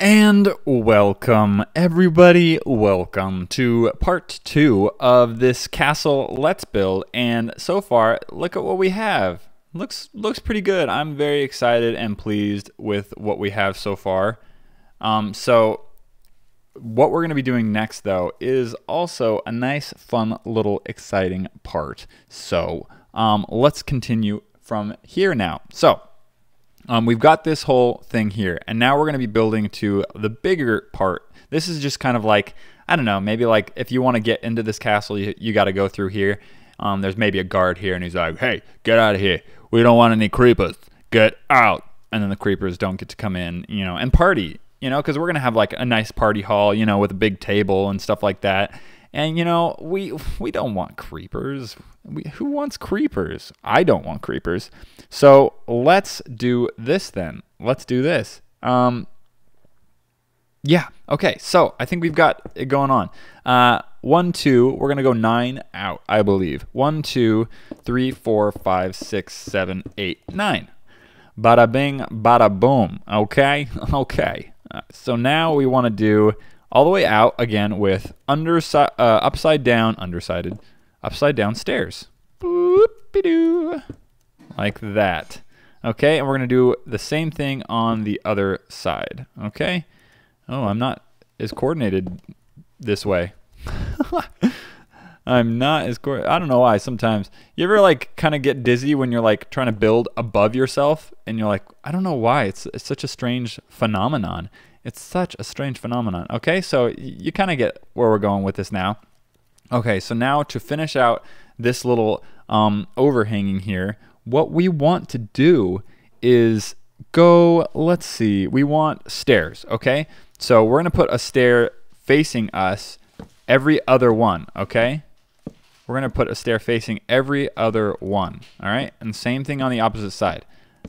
And welcome everybody, welcome to part 2 of this castle let's build. And so far, look at what we have. Looks pretty good. I'm very excited and pleased with what we have so far. So what we're going to be doing next though is also a nice, fun, little exciting part. So let's continue from here now. So we've got this whole thing here, and now we're going to be building to the bigger part. This is just kind of like, I don't know, maybe like if you want to get into this castle, you got to go through here. There's maybe a guard here, and he's like, hey, get out of here. We don't want any creepers. Get out. And then the creepers don't get to come in, you know, and party, you know, because we're going to have like a nice party hall, you know, with a big table and stuff like that. And, you know, we don't want creepers. Who wants creepers? I don't want creepers. So let's do this then. Let's do this. Yeah, okay. So I think we've got it going on. 1, 2, we're going to go 9 out, I believe. 1, 2, 3, 4, 5, 6, 7, 8, 9. Bada bing, bada boom. Okay? Okay. So now we want to do all the way out again with upside down stairs. Boop-be-doo. Like that. Okay, and we're going to do the same thing on the other side. Okay? Oh, I'm not as coordinated this way. I'm not as coordinated. I don't know why sometimes. You ever like kind of get dizzy when you're like trying to build above yourself and you're like, I don't know why. It's such a strange phenomenon. It's such a strange phenomenon. Okay, so you kind of get where we're going with this now. Okay, so now to finish out this little overhanging here, what we want to do is go, let's see, we want stairs, okay? So we're going to put a stair facing us every other one, okay? We're going to put a stair facing every other one, all right? And same thing on the opposite side.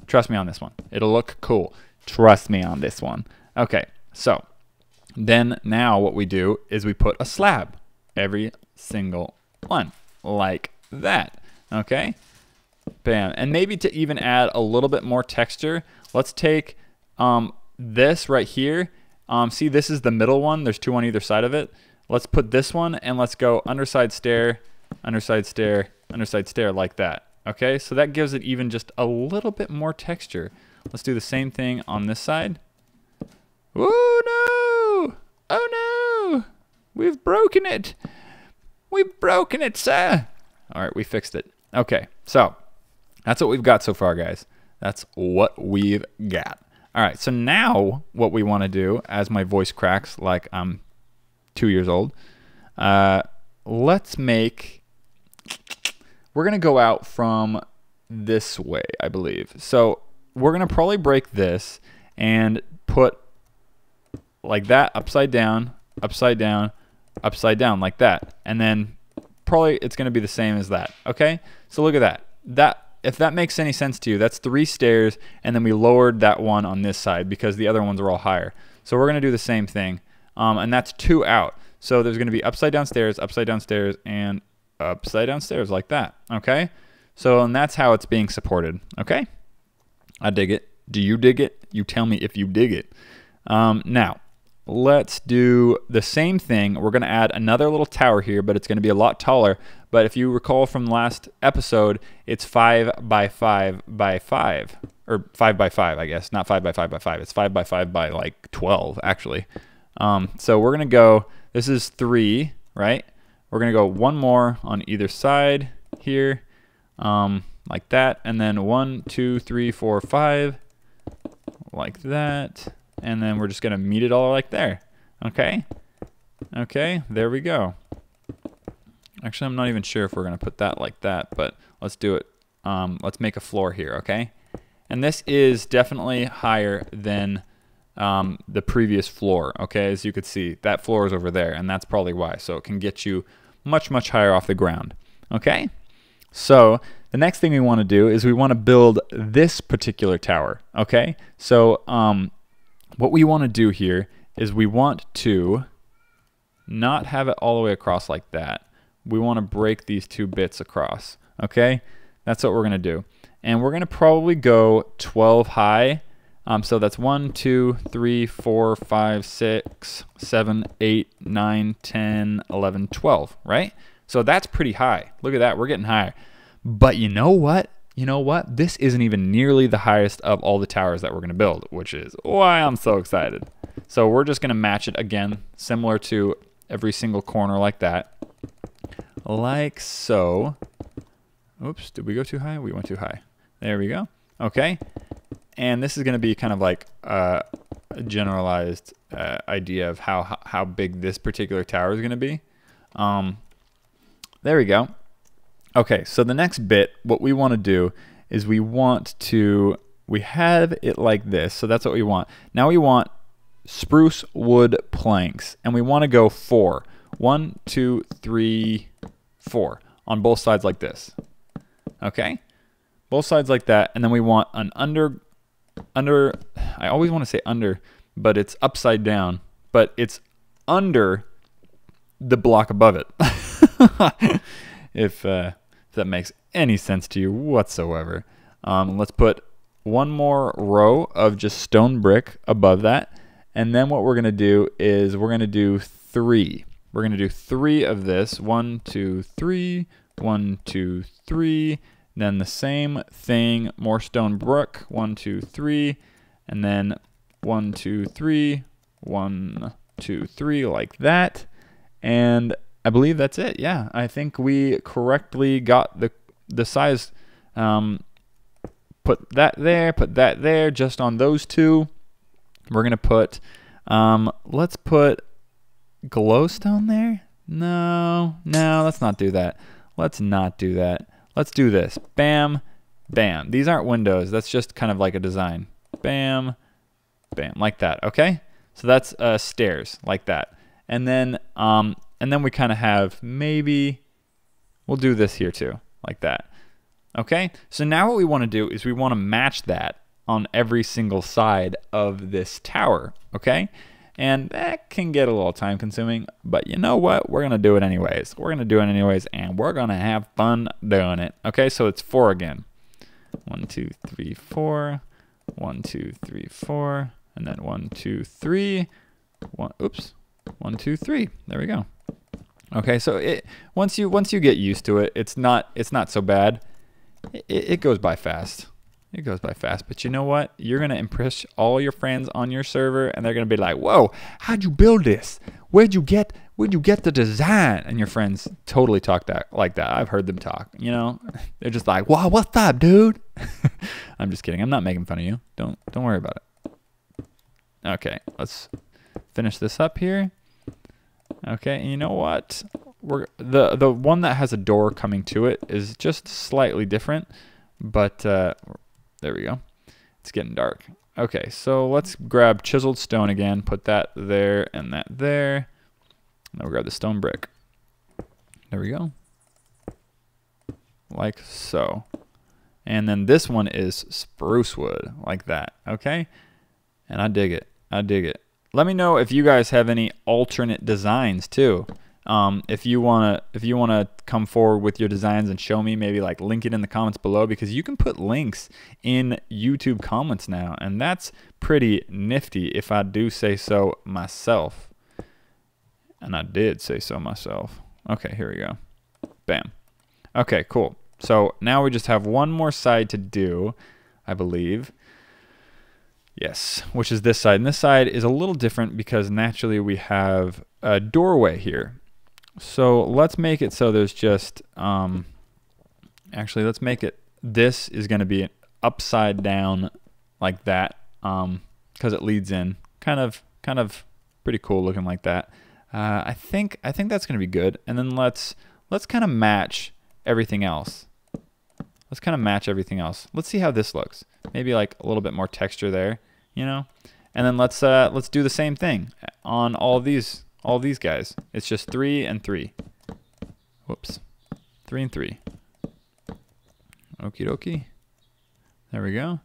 Trust me on this one. It'll look cool. Trust me on this one. Okay, so then now what we do is we put a slab every single one like that, okay? Bam. And maybe to even add a little bit more texture, let's take this right here. See, this is the middle one. There's 2 on either side of it. Let's put this one and let's go underside stair, underside stair, underside stair like that. Okay, so that gives it even just a little bit more texture. Let's do the same thing on this side. Oh no! Oh no! We've broken it! We've broken it, sir! Alright, we fixed it. Okay, so that's what we've got so far, guys. That's what we've got. Alright, so now what we want to do, as my voice cracks like I'm 2 years old, let's make... We're going to go out from this way, I believe. So we're going to probably break this and put like that, upside down, upside down, upside down, like that. And then probably it's going to be the same as that, okay? So look at that. If that makes any sense to you, that's 3 stairs, and then we lowered that one on this side because the other ones are all higher. So we're going to do the same thing, and that's 2 out. So there's going to be upside down stairs, and upside down stairs like that, okay? So and that's how it's being supported, okay? I dig it. Do you dig it? You tell me if you dig it. Now, let's do the same thing. We're going to add another little tower here, but it's going to be a lot taller. But if you recall from the last episode, it's 5 by 5 by 5, or 5 by 5, I guess. Not 5 by 5 by 5. It's 5 by 5 by like 12, actually. So we're going to go, this is 3, right? We're going to go 1 more on either side here, like that. And then 1, 2, 3, 4, 5, like that. And then we're just going to meet it all like there. Okay? Okay, there we go. Actually, I'm not even sure if we're going to put that like that, but let's do it. Let's make a floor here, okay? And this is definitely higher than the previous floor, okay? As you could see, that floor is over there, and that's probably why. So it can get you much, much higher off the ground, okay? So the next thing we want to do is we want to build this particular tower, okay? So what we want to do here is we want to not have it all the way across like that. We want to break these 2 bits across, okay? That's what we're going to do. And we're going to probably go 12 high So that's 1, 2, 3, 4, 5, 6, 7, 8, 9, 10, 11, 12, right? So that's pretty high. Look at that, we're getting higher. But you know what? You know what? This isn't even nearly the highest of all the towers that we're gonna build, which is why I'm so excited. So we're just gonna match it again, similar to every single corner like that. Like so. Oops, did we go too high? We went too high. There we go. Okay. And this is going to be kind of like a generalized idea of how big this particular tower is going to be. There we go. Okay, so the next bit, what we want to do is we have it like this, so that's what we want. Now we want spruce wood planks, and we want to go 4. 1, 2, 3, 4 on both sides like this. Okay, both sides like that, and then we want an under. I always want to say under, but it's upside down, but it's under the block above it. If that makes any sense to you whatsoever. Let's put one more row of just stone brick above that, and then what we're gonna do is we're gonna do 3. We're gonna do 3 of this. 1, 2, 3. 1, 2, 3. Then the same thing, more stone brick. 1, 2, 3. And then 1, 2, 3. 1, 2, 3, like that. And I believe that's it. Yeah, I think we correctly got the size. Put that there, just on those 2. We're gonna put, let's put glowstone there. No, let's not do that. Let's not do that. Let's do this. Bam, bam. These aren't windows. That's just kind of like a design. Bam, bam, like that. Okay. So that's stairs, like that. And then we kind of have maybe we'll do this here too, like that. Okay. So now what we want to do is we want to match that on every single side of this tower. Okay. And that can get a little time consuming, but you know what? We're going to do it anyways. We're going to do it anyways, and we're going to have fun doing it. Okay, so it's 4 again. 1, 2, 3, 4. 1, 2, 3, 4. And then 1, 2, 3. 1, oops. 1, 2, 3. There we go. Okay, so once you get used to it, it's not so bad. It goes by fast. It goes by fast, but you know what? You're gonna impress all your friends on your server, and they're gonna be like, "Whoa, how'd you build this? Where'd you get the design?" And your friends totally talk like that. I've heard them talk. You know, they're just like, "Wow, what's up, dude?" I'm just kidding. I'm not making fun of you. Don't worry about it. Okay, let's finish this up here. Okay, and you know what? The one that has a door coming to it is just slightly different, but there we go. It's getting dark. Okay, so let's grab chiseled stone again, put that there and that there. Now we'll grab the stone brick. There we go. Like so. And then this one is spruce wood, like that. Okay? And I dig it. I dig it. Let me know if you guys have any alternate designs too. If you wanna come forward with your designs and show me, maybe like link it in the comments below, because you can put links in YouTube comments now, and that's pretty nifty if I do say so myself. And I did say so myself. Okay, here we go. Bam. Okay, cool. So now we just have one more side to do, I believe. Yes, which is this side. And this side is a little different because naturally we have a doorway here. So let's make it so there's just, actually let's make it, this is going to be upside down like that, because it leads in. Kind of pretty cool looking like that. I think that's going to be good. And then let's kind of match everything else. Let's kind of match everything else. Let's see how this looks. Maybe like a little bit more texture there, you know? And then let's do the same thing on all these guys. It's just 3 and 3. Whoops. 3 and 3. Okie dokie. There we go.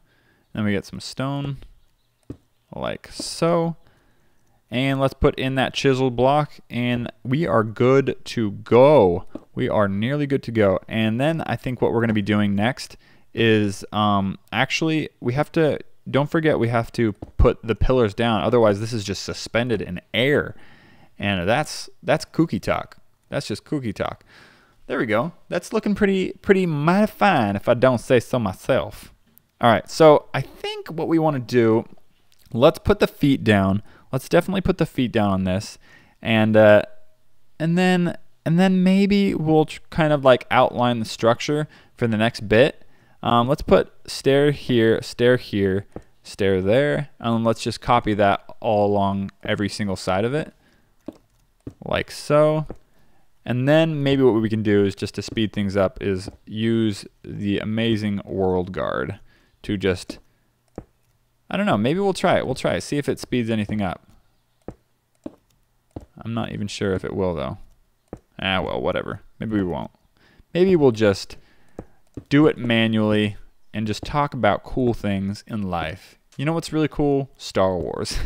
Then we get some stone like so. And let's put in that chiseled block, and we are good to go. We are nearly good to go. And then I think what we're going to be doing next is actually we have to don't forget we have to put the pillars down. Otherwise, this is just suspended in air. And that's kooky talk. That's just kooky talk. There we go. That's looking pretty mighty fine if I don't say so myself. All right, so I think what we want to do, let's put the feet down. Let's definitely put the feet down on this. And then maybe we'll kind of like outline the structure for the next bit. Let's put stair here, stair there, and let's just copy that all along every single side of it, like so. And then maybe what we can do is, just to speed things up, is use the amazing world guard to just, I don't know, maybe we'll try it. We'll try it, see if it speeds anything up. I'm not even sure if it will though. Well, whatever. Maybe we won't. Maybe we'll just do it manually and just talk about cool things in life. You know what's really cool? Star Wars.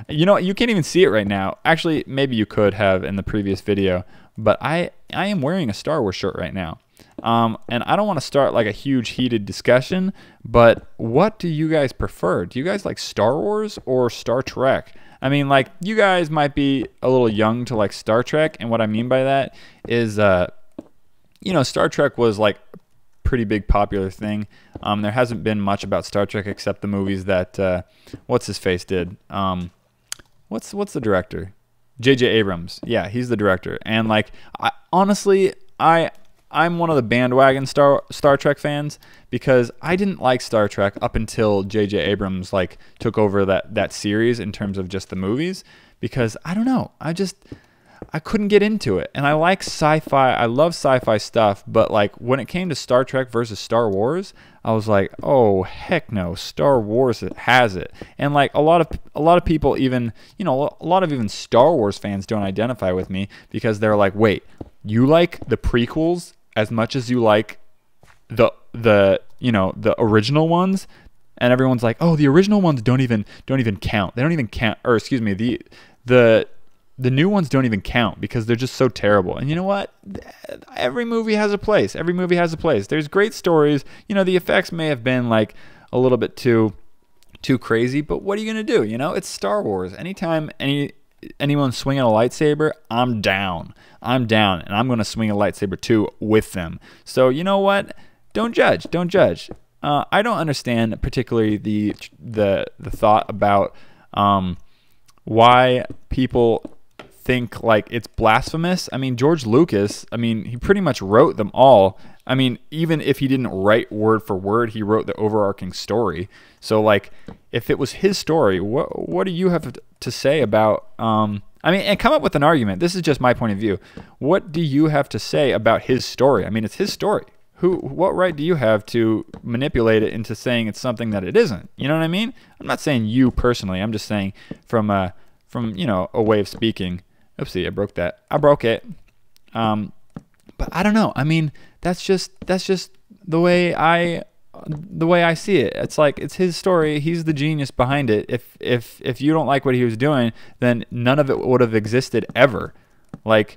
You know, you can't even see it right now. Actually, maybe you could have in the previous video, but I am wearing a Star Wars shirt right now. And I don't want to start like a huge heated discussion, but what do you guys prefer? Do you guys like Star Wars or Star Trek? I mean, like, you guys might be a little young to like Star Trek, and what I mean by that is, you know, Star Trek was like a pretty big popular thing. There hasn't been much about Star Trek except the movies that, what's his face did? What's the director? J.J. Abrams. Yeah, he's the director. And like, honestly, I'm one of the bandwagon Star Trek fans, because I didn't like Star Trek up until J.J. Abrams like took over that series in terms of just the movies, because I don't know, I couldn't get into it. And I like sci-fi. I love sci-fi stuff, but like when it came to Star Trek versus Star Wars, I was like, oh heck no, Star Wars has it. And like a lot of people, even, you know, a lot of even Star Wars fans don't identify with me, because they're like, wait, you like the prequels as much as you like the you know, the original ones? And everyone's like, oh, the original ones don't even count. They don't even count, or excuse me, the new ones don't even count because they're just so terrible. And you know what? Every movie has a place. Every movie has a place. There's great stories. You know, the effects may have been like a little bit too crazy, but what are you going to do? You know, it's Star Wars. Anytime anyone swinging a lightsaber, I'm down. And I'm going to swing a lightsaber too with them. So, you know what? Don't judge. I don't understand particularly the thought about why people think like it's blasphemous. I mean, George Lucas, I mean, he pretty much wrote them all. I mean, even if he didn't write word for word, he wrote the overarching story. So like, if it was his story, what do you have to say about, I mean, and come up with an argument. This is just my point of view. What do you have to say about his story? I mean, it's his story. What right do you have to manipulate it into saying it's something that it isn't? You know what I mean? I'm not saying you personally. I'm just saying from you know, a way of speaking. Oopsie, I broke that. I broke it. But I don't know. I mean, that's just the way I see it. It's like, it's his story. He's the genius behind it. If you don't like what he was doing, then none of it would have existed ever. Like,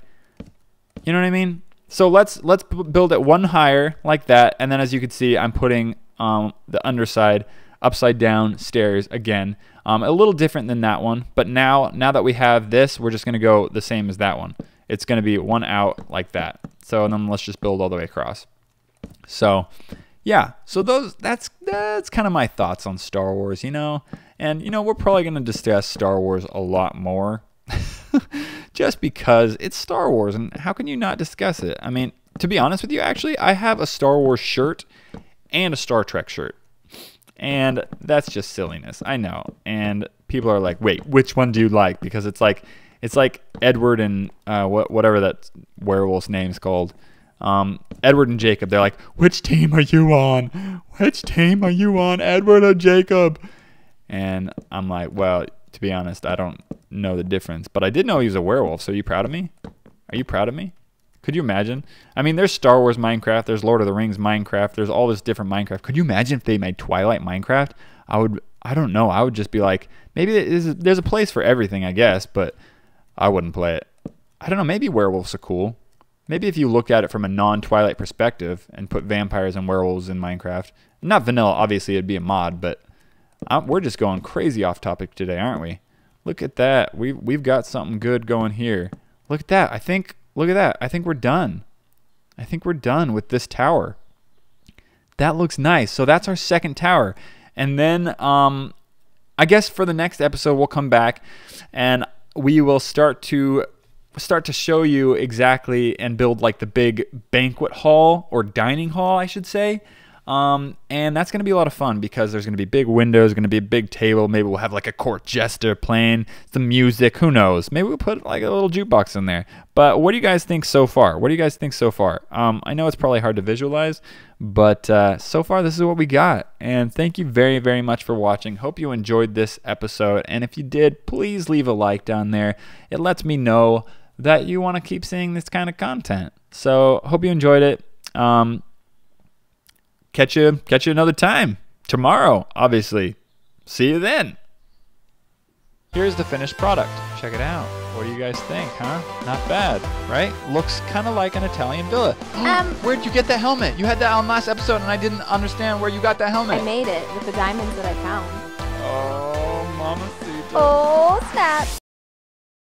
you know what I mean? So let's build it one higher like that, and then as you can see, I'm putting the underside upside down stairs again. A little different than that one, but now that we have this, we're just going to go the same as that one. It's going to be one out like that. So then let's just build all the way across. So yeah, so that's kind of my thoughts on Star Wars, you know. And you know, we're probably going to discuss Star Wars a lot more. Just because it's Star Wars, and how can you not discuss it? I mean, to be honest with you, actually, I have a Star Wars shirt and a Star Trek shirt. And that's just silliness, I know. And people are like, wait, which one do you like? Because it's like Edward and whatever that werewolf's name's called. Edward and Jacob. They're like, which team are you on? Which team are you on, Edward or Jacob? And I'm like, well, to be honest, I don't know the difference, but I did know he was a werewolf. So are you proud of me? Are you proud of me? Could you imagine? I mean, there's Star Wars Minecraft, there's Lord of the Rings Minecraft, there's all this different Minecraft. Could you imagine if they made Twilight Minecraft? I don't know. I would just be like, maybe there's a place for everything, I guess, but I wouldn't play it. I don't know. Maybe werewolves are cool. Maybe if you looked at it from a non-Twilight perspective and put vampires and werewolves in Minecraft, Not vanilla, obviously it'd be a mod, but we're just going crazy off topic today, aren't we? Look at that. We've got something good going here. Look at that. Look at that. I think we're done. I think we're done with this tower. That looks nice. So that's our second tower. And then I guess for the next episode we'll come back and we will start to show you exactly and build like the big banquet hall or dining hall, I should say. And that's going to be a lot of fun because there's going to be big windows, going to be a big table. Maybe we'll have like a court jester playing some music. Who knows? Maybe we'll put like a little jukebox in there. But what do you guys think so far? What do you guys think so far? I know it's probably hard to visualize, but so far this is what we got. And thank you very, very much for watching. Hope you enjoyed this episode. And if you did, please leave a like down there. It lets me know that you want to keep seeing this kind of content. So hope you enjoyed it. Catch you another time. Tomorrow, obviously. See you then. Here's the finished product. Check it out. What do you guys think, huh? Not bad, right? Looks kind of like an Italian villa. Where'd you get that helmet? You had that on last episode and I didn't understand where you got that helmet. I made it with the diamonds that I found. Oh, mamacita. Oh, snap.